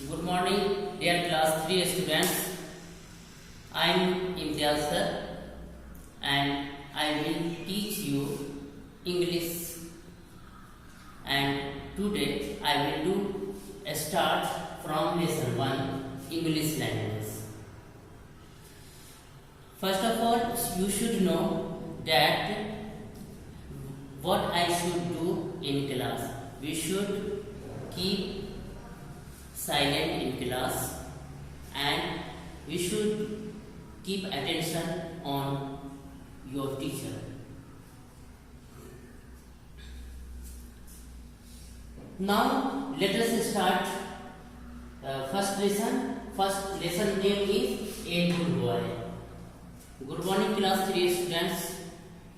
Good morning, dear class 3 students. I am Imtiaz sir and I will teach you English. And today I will do a start from lesson 1 English language. First of all, you should know that what I should do in class. We should keep silent in class and we should keep attention on your teacher. Now let us start first lesson. First lesson name is A Good Boy. Good morning class 3 students,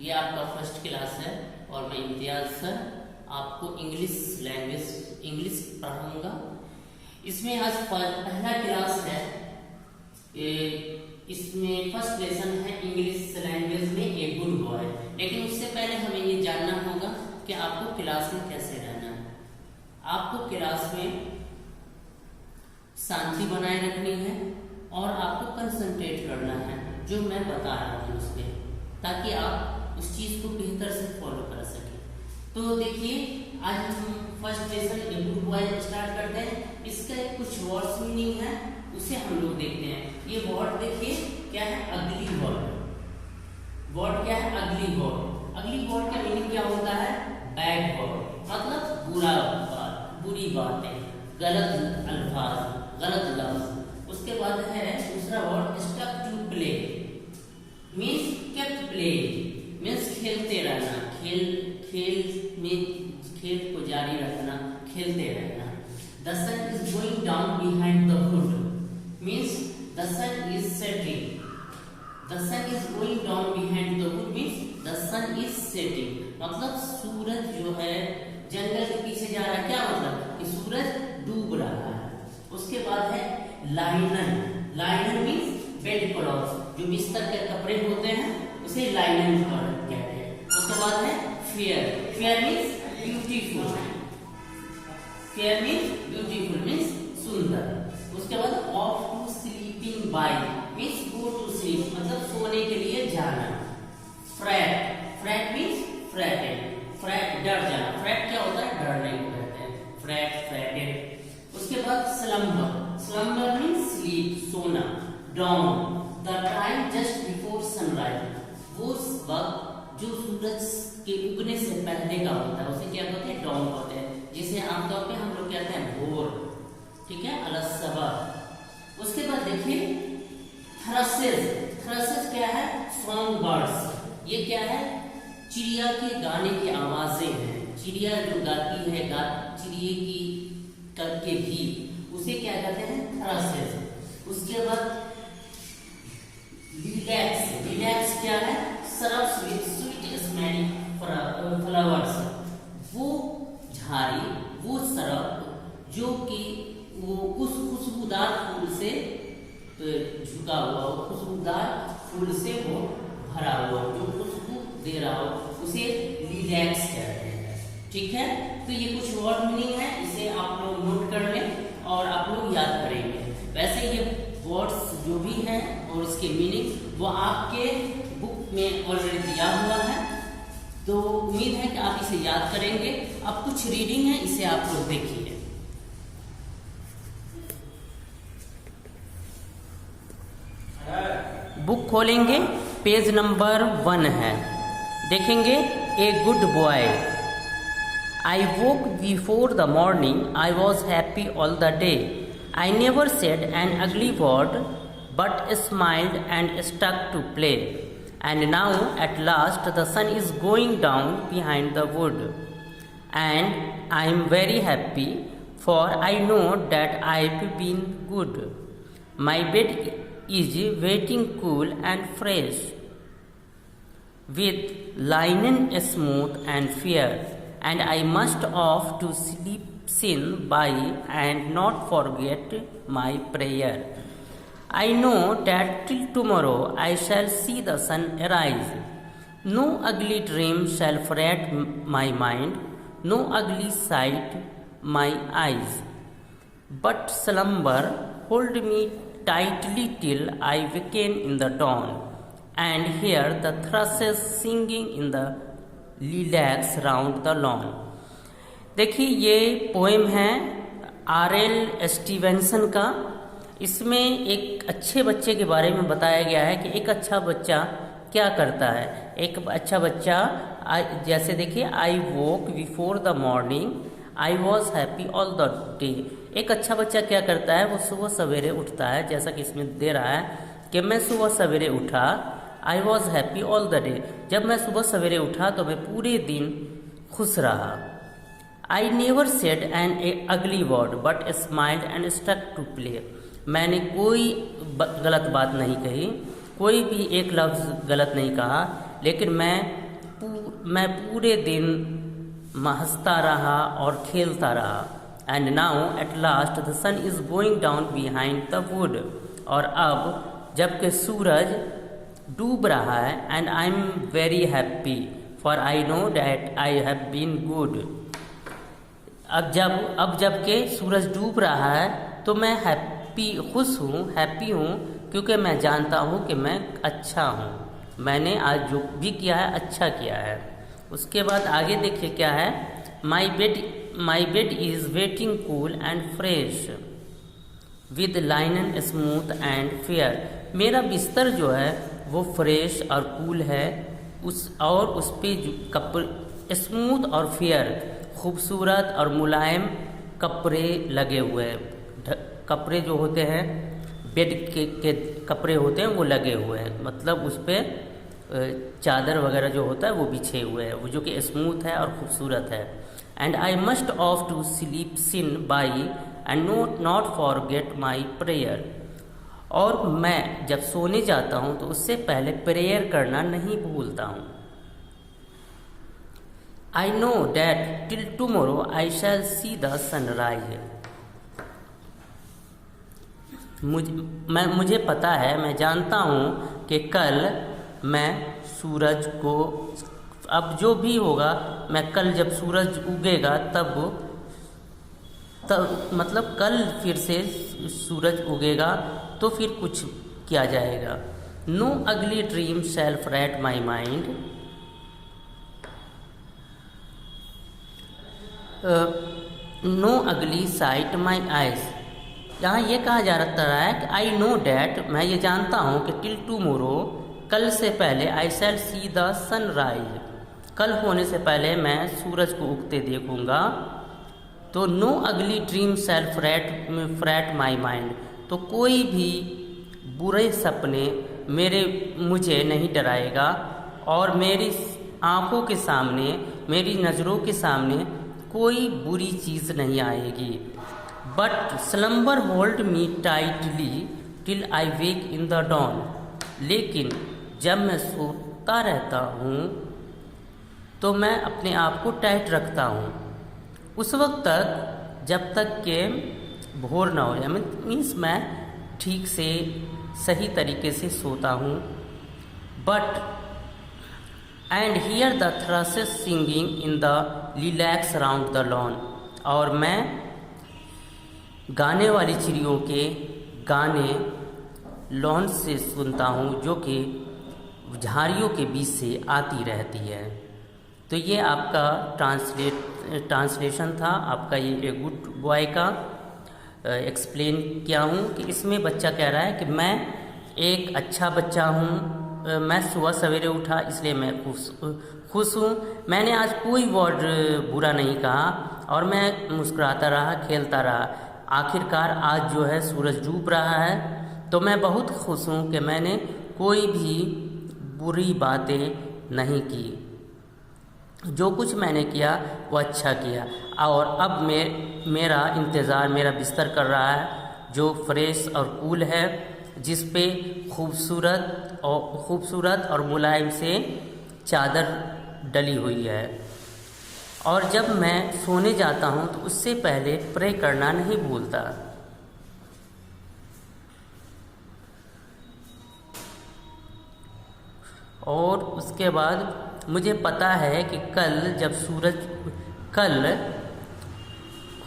ये आपका first class है और मैं Imtiaz sir आपको English language English पढ़ाऊंगा। इसमें आज पहला क्लास है, इसमें फर्स्ट लेसन है इंग्लिश लैंग्वेज में ए गुड बॉय। लेकिन उससे पहले हमें ये जानना होगा कि आपको क्लास में कैसे रहना है। आपको क्लास में शांति बनाए रखनी है और आपको कंसंट्रेट करना है जो मैं बता रहा हूँ उस पर, ताकि आप उस चीज को बेहतर से फॉलो कर सकें। तो देखिए, आज हम first lesson a good boy start करते हैं। इसका कुछ वर्ड्स मीनिंग है, उसे हम लोग देखते हैं। ये वर्ड देखिए क्या है, अगली वर्ड। वर्ड क्या है, अगली वर्ड। अगली वर्ड का मीनिंग क्या होता है, बैड वर्ड, मतलब बुरा बात, बुरी बातें, गलत अल्फाज, गलत लफ्ज। उसके बाद है दूसरा word stuck to play, means kept play, means खेलते रहना, खेल में खेल को जारी रखना, खेलते रहना। The sun is going down behind the wood, means the sun is setting. The sun is going down behind the wood means the sun is setting, मतलब सूरज जो है जंगल के पीछे जा रहा है। क्या मतलब कि सूरज डूब रहा है। उसके बाद है लाइनन। लाइनन मीन्स बेड क्लॉथ, जो बिस्तर के कपड़े होते हैं उसे लाइनन कहते हैं। उसके बाद है fair. Fair means beautiful. Fair means beautiful means सुंदर। उसके बाद off to sleeping by means go to sleep, मतलब सोने के लिए जाना। Fright. Fright means frighted, fright डर जाना। फ्रैट क्या होता है, डरने को कहते हैं, फ्रैट फ्रैटेड। उसके बाद स्लम्बर। स्लम्बर मीन्स स्लीप, सोना। Down, the time just before sunrise, वो वक्त जो सूरज के उगने से पहले का होता है उसे क्या कहते हैं, डाउन कहते हैं, जिसे आमतौर पे हम लोग कहते हैं भोर। ठीक है, अलस सबह। उसके बाद देखिए थ्रसेस। थ्रसेस क्या है, सॉन्ग बर्ड्स। ये क्या है, चिड़िया के गाने की आवाजें हैं। चिड़िया जो गाती है, चिड़िए की करके भी, उसे क्या कहते हैं, थ्रसेस। उसके बाद लिलैक्स। लिलैक्स क्या है, सरप्स विद स्वीट स्मेलिंग फ्लावर्स, वो झाड़ी, वो सरप जो कि वो उस खुशबूदार फूल से झुका हुआ हो, खुशबूदार फूल से वो भरा हुआ, जो खुशबू दे रहा हो, उसे लिलैक्स कहते हैं। ठीक है, तो ये कुछ वर्ड मीनिंग है, इसे आप लोग नोट कर लें और आप लोग याद करेंगे। वैसे ये वर्ड्स जो भी हैं और इसके मीनिंग वो आपके बुक में ऑलरेडी दिया हुआ है, तो उम्मीद है कि आप इसे याद करेंगे। अब कुछ रीडिंग है, इसे आप लोग देखिए। बुक खोलेंगे, पेज नंबर 1 है, देखेंगे a good boy. I woke before the morning, I was happy all the day, I never said an ugly word, but smiled and stuck to play. And now at last the sun is going down behind the wood. And I am very happy, for I know that I've been good. My bed is waiting cool and fresh, with linen smooth and fair. And I must off to sleep sin by and not forget my prayer. I know that till tomorrow I shall see the sun arise. No ugly dream shall fret my mind, no ugly sight my eyes. but slumber hold me tightly till I waken in the dawn, and hear the thrushes singing in the lilacs round the lawn. देखिए ये poem है R.L. Stevenson का। इसमें एक अच्छे बच्चे के बारे में बताया गया है कि एक अच्छा बच्चा क्या करता है। एक अच्छा बच्चा जैसे देखिए, I woke before the morning, I was happy all the day. एक अच्छा बच्चा क्या करता है, वो सुबह सवेरे उठता है, जैसा कि इसमें दे रहा है कि मैं सुबह सवेरे उठा, आई was happy all the day. जब मैं सुबह सवेरे उठा तो मैं पूरे दिन खुश रहा। I never said an ugly word but smiled and stuck to play. मैंने कोई गलत बात नहीं कही, कोई भी एक लफ्ज़ गलत नहीं कहा, लेकिन मैं पूरे दिन हंसता रहा और खेलता रहा। And now at last the sun is going down behind the wood. और अब जबकि सूरज डूब रहा है, and I am very happy for I know that I have been good. अब जबकि सूरज डूब रहा है तो मैं खुश हूँ, हैप्पी हूँ, क्योंकि मैं जानता हूँ कि मैं अच्छा हूँ, मैंने आज जो भी किया है अच्छा किया है। उसके बाद आगे देखिए क्या है, my bed is waiting cool and fresh with लाइनन smooth and fair. मेरा बिस्तर जो है वो फ्रेश और कूल है, उस पे जो कपड़े स्मूथ और फेयर, खूबसूरत और मुलायम कपड़े लगे हुए हैं। कपड़े जो होते हैं बेड के कपड़े होते हैं वो लगे हुए हैं, मतलब उस पर चादर वगैरह जो होता है वो बिछे हुए हैं, वो जो कि स्मूथ है और खूबसूरत है। And I must off to sleep sin by and not forget my prayer. और मैं जब सोने जाता हूँ तो उससे पहले प्रेयर करना नहीं भूलता हूँ। I know that till tomorrow I shall see the sunrise. मुझे पता है, मैं जानता हूँ कि कल मैं सूरज को, अब जो भी होगा, मैं कल जब सूरज उगेगा तब मतलब कल फिर से सूरज उगेगा तो फिर कुछ किया जाएगा। No ugly dream shall fright my mind, no ugly sight my eyes. यहाँ ये कहा जा रहा है कि आई नो डैट, मैं ये जानता हूँ कि टिल टुमारो, कल से पहले, आई शैल सी द सनराइज, कल होने से पहले मैं सूरज को उगते देखूँगा। तो no ugly dream shall fright my mind, तो कोई भी बुरे सपने मुझे नहीं डराएगा और मेरी आँखों के सामने, मेरी नज़रों के सामने कोई बुरी चीज़ नहीं आएगी। But slumber hold me tightly till I wake in the dawn. लेकिन जब मैं सोता रहता हूँ तो मैं अपने आप को टाइट रखता हूँ उस वक्त तक जब तक कि भोर ना हो जाए, मीन्स मैं ठीक से सही तरीके से सोता हूँ। But and hear the thrushes singing in the lilacs round the lawn. और मैं गाने वाली चिड़ियों के गाने लॉन से सुनता हूँ, जो कि झाड़ियों के बीच से आती रहती है। तो ये आपका ट्रांसलेशन था, आपका ये गुड बॉय का एक्सप्लेन किया हूँ कि इसमें बच्चा कह रहा है कि मैं एक अच्छा बच्चा हूँ, मैं सुबह सवेरे उठा इसलिए मैं खुश हूँ, मैंने आज कोई वर्ड बुरा नहीं कहा और मैं मुस्कुराता रहा, खेलता रहा। आखिरकार आज जो है सूरज डूब रहा है तो मैं बहुत खुश हूँ कि मैंने कोई भी बुरी बातें नहीं की, जो कुछ मैंने किया वो अच्छा किया। और अब मेरा इंतज़ार मेरा बिस्तर कर रहा है जो फ्रेश और कूल है, जिस पे खूबसूरत और मुलायम से चादर डली हुई है। और जब मैं सोने जाता हूँ तो उससे पहले प्रे करना नहीं भूलता। और उसके बाद मुझे पता है कि कल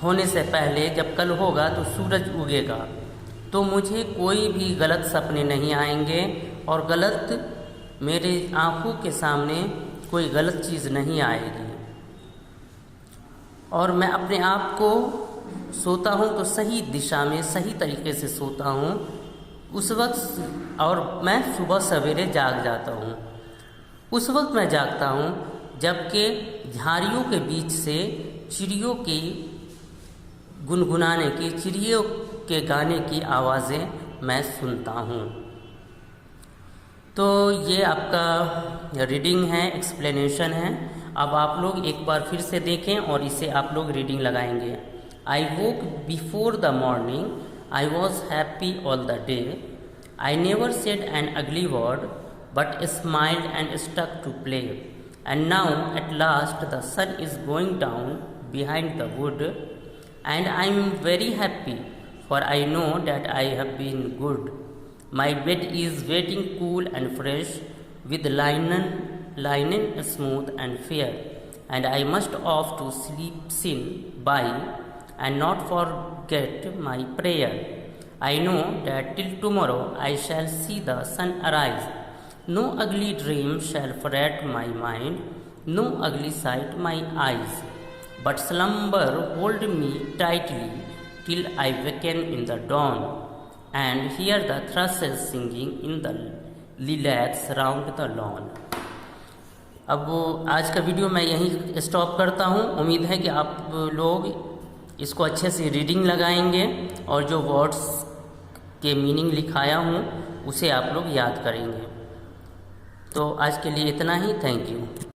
होने से पहले जब कल होगा तो सूरज उगेगा, तो मुझे कोई भी गलत सपने नहीं आएंगे और गलत मेरे आँखों के सामने कोई गलत चीज़ नहीं आएगी। और मैं अपने आप को सोता हूँ तो सही दिशा में सही तरीके से सोता हूँ उस वक्त, और मैं सुबह सवेरे जाग जाता हूँ। उस वक्त मैं जागता हूँ जबकि झाड़ियों के बीच से चिड़ियों की गुनगुनाने की, चिड़ियों के गाने की आवाज़ें मैं सुनता हूँ। तो ये आपका रीडिंग है, एक्सप्लेनेशन है। अब आप लोग एक बार फिर से देखें और इसे आप लोग रीडिंग लगाएंगे। I woke before the morning, I was happy all the day, I never said an ugly word but smiled and stuck to play. And now at last the sun is going down behind the wood, and I am very happy, for I know that I have been good. My bed is waiting cool and fresh, with linen smooth and fair, and I must off to sleep sin by, and not forget my prayer. I know that till tomorrow I shall see the sun arise. No ugly dream shall fret my mind, no ugly sight my eyes, but slumber hold me tightly till I waken in the dawn, and hear the thrushes singing in the lilacs round the lawn. अब आज का video मैं यहीं stop करता हूँ। उम्मीद है कि आप लोग इसको अच्छे से रीडिंग लगाएंगे और जो वर्ड्स के मीनिंग लिखाया हूँ उसे आप लोग याद करेंगे। तो आज के लिए इतना ही। Thank you.